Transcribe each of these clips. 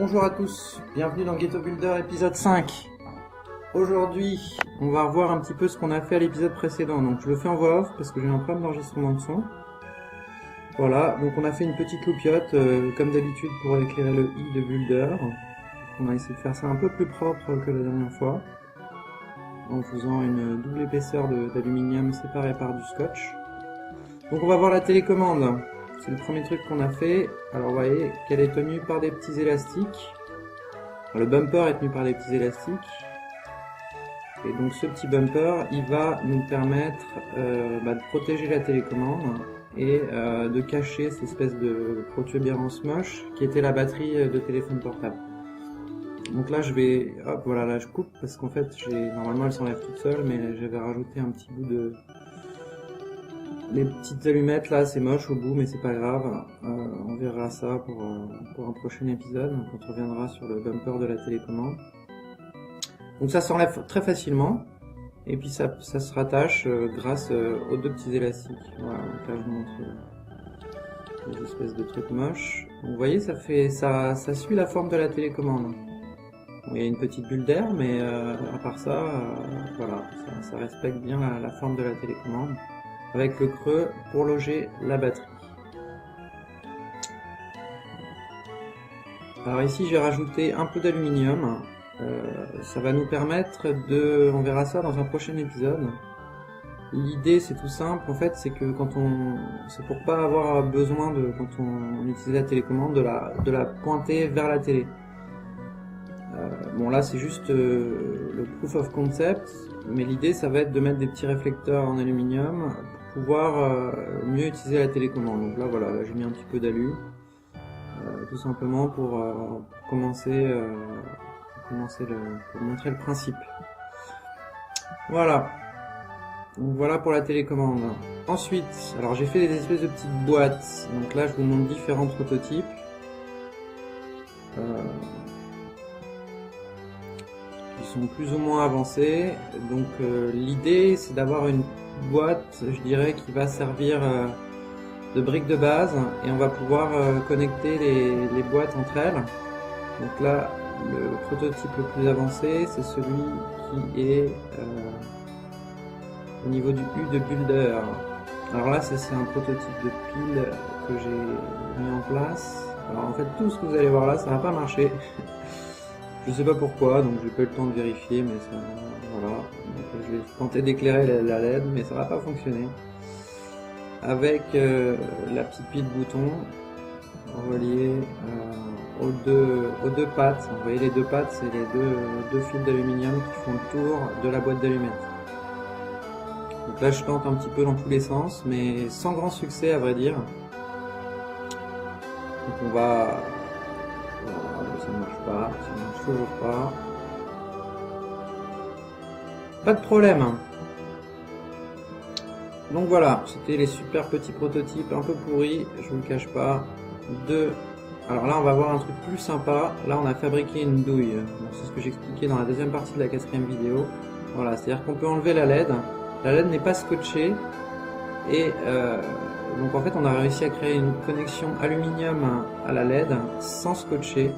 Bonjour à tous, bienvenue dans Ghetto Builder épisode 5. Aujourd'hui, on va revoir un petit peu ce qu'on a fait à l'épisode précédent. Donc je le fais en voix off parce que j'ai un problème d'enregistrement de son. Voilà, donc on a fait une petite loupiote comme d'habitude pour éclairer le i de Builder. On a essayé de faire ça un peu plus propre que la dernière fois, en faisant une double épaisseur d'aluminium séparée par du scotch. Donc on va voir la télécommande. C'est le premier truc qu'on a fait. Alors vous voyez qu'elle est tenue par des petits élastiques. Le bumper est tenu par des petits élastiques. Et donc ce petit bumper, il va nous permettre de protéger la télécommande et de cacher cette espèce de protubérance moche qui était la batterie de téléphone portable. Donc là je vais, hop voilà, là je coupe parce qu'en fait normalement elle s'enlève toute seule, mais j'avais rajouté un petit bout de... Les petites allumettes là, c'est moche au bout, mais c'est pas grave. On verra ça pour un prochain épisode, quand on reviendra sur le bumper de la télécommande. Donc ça s'enlève très facilement, et puis ça se rattache grâce aux deux petits élastiques. Voilà, donc là je montre des espèces de trucs moches. Donc vous voyez, ça suit la forme de la télécommande. Bon, il y a une petite bulle d'air, mais à part ça, voilà, ça respecte bien la forme de la télécommande, avec le creux pour loger la batterie. Alors ici j'ai rajouté un peu d'aluminium, ça va nous permettre de, on verra ça dans un prochain épisode. L'idée c'est tout simple en fait, c'est que c'est pour pas avoir besoin de, quand on utilise la télécommande, de la pointer vers la télé. Bon là c'est juste le proof of concept, mais l'idée ça va être de mettre des petits réflecteurs en aluminium pour pouvoir mieux utiliser la télécommande. Donc là voilà, là j'ai mis un petit peu d'alu, tout simplement pour commencer, pour montrer le principe. Voilà. Donc voilà pour la télécommande. Ensuite, alors j'ai fait des espèces de petites boîtes. Donc là je vous montre différents prototypes. Sont plus ou moins avancés, donc l'idée c'est d'avoir une boîte, je dirais, qui va servir de brique de base, et on va pouvoir connecter les boîtes entre elles. Donc là le prototype le plus avancé c'est celui qui est au niveau du U de Builder. Alors là c'est un prototype de pile que j'ai mis en place. Alors en fait tout ce que vous allez voir là ça va pas marcher. Je sais pas pourquoi, donc j'ai pas eu le temps de vérifier, mais ça, voilà. Donc, je vais tenter d'éclairer la LED, mais ça va pas fonctionner. Avec la petite pile bouton reliée aux deux pattes. Vous voyez les deux pattes, c'est les deux fils d'aluminium qui font le tour de la boîte d'allumettes. Donc là je tente un petit peu dans tous les sens, mais sans grand succès à vrai dire. Donc on va... Voilà, ça ne marche pas, ça ne marche toujours pas. Pas de problème. Donc voilà, c'était les super petits prototypes un peu pourris, je vous le cache pas. Alors là on va voir un truc plus sympa. Là on a fabriqué une douille. C'est ce que j'expliquais dans la deuxième partie de la 4e vidéo. Voilà, c'est-à-dire qu'on peut enlever la LED. La LED n'est pas scotchée. Et donc en fait on a réussi à créer une connexion aluminium à la LED sans scotcher.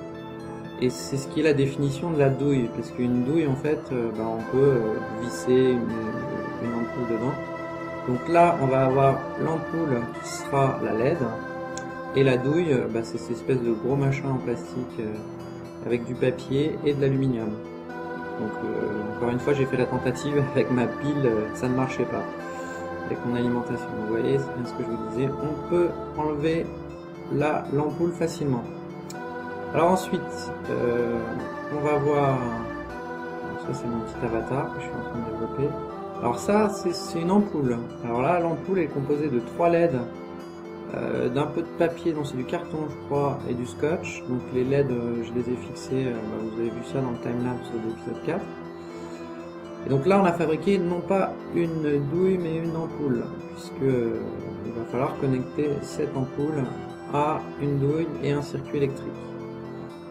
Et c'est ce qui est la définition de la douille. Parce qu'une douille en fait, on peut visser une ampoule dedans. Donc là on va avoir l'ampoule qui sera la LED. Et la douille, c'est cette espèce de gros machin en plastique avec du papier et de l'aluminium. Donc encore une fois j'ai fait la tentative avec ma pile, ça ne marchait pas avec mon alimentation. Vous voyez, c'est bien ce que je vous disais, on peut enlever l'ampoule facilement. Alors ensuite, on va voir, alors ça c'est mon petit avatar que je suis en train de développer. Alors ça c'est une ampoule. Alors là l'ampoule est composée de 3 LED, d'un peu de papier, donc c'est du carton je crois, et du scotch. Donc les LED je les ai fixés, vous avez vu ça dans le timelapse de l'épisode 4. Et donc là on a fabriqué non pas une douille mais une ampoule, puisque il va falloir connecter cette ampoule à une douille et un circuit électrique.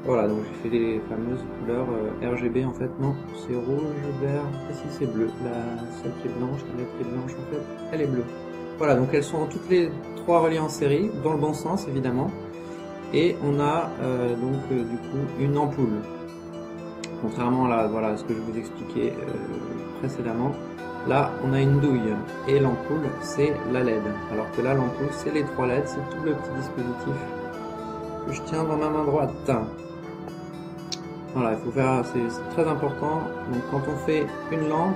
Voilà, donc j'ai fait les fameuses couleurs RGB en fait, non c'est rouge, vert, et si c'est bleu, celle qui est blanche, la lettre qui est blanche en fait, elle est bleue. Voilà, donc elles sont toutes les 3 reliées en série, dans le bon sens évidemment, et on a du coup une ampoule. Contrairement à voilà, ce que je vous expliquais précédemment, là on a une douille et l'ampoule c'est la LED. Alors que là l'ampoule c'est les 3 LED, c'est tout le petit dispositif que je tiens dans ma main droite. Voilà, il faut faire, c'est très important. Donc quand on fait une lampe,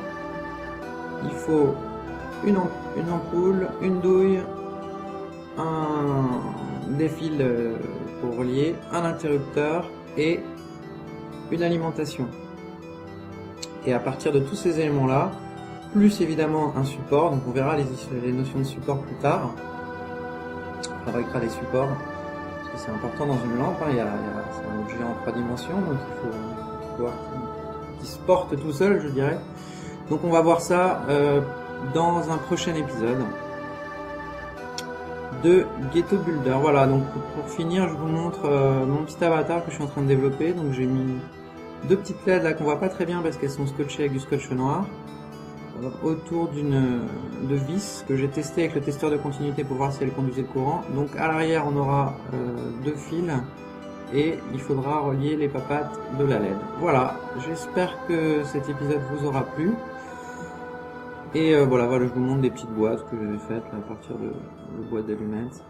il faut une ampoule, une douille, des fils pour relier, un interrupteur et une alimentation. Et à partir de tous ces éléments là, plus évidemment un support, donc on verra les notions de support plus tard, on fabriquera des supports parce que c'est important dans une lampe, c'est un objet en 3 dimensions, donc il faut voir qu'il se porte tout seul, je dirais. Donc on va voir ça dans un prochain épisode de Ghetto Builder. Voilà, donc pour finir je vous montre mon petit avatar que je suis en train de développer. Donc j'ai mis 2 petites LED là qu'on voit pas très bien parce qu'elles sont scotchées avec du scotch noir autour de vis que j'ai testé avec le testeur de continuité pour voir si elle conduisait le courant. Donc à l'arrière on aura 2 fils et il faudra relier les papates de la LED. Voilà, j'espère que cet épisode vous aura plu. Et voilà, je vous montre des petites boîtes que j'avais faites là, à partir de boîtes d'allumettes.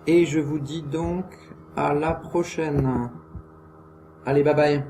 Et je vous dis donc à la prochaine. Allez, bye bye.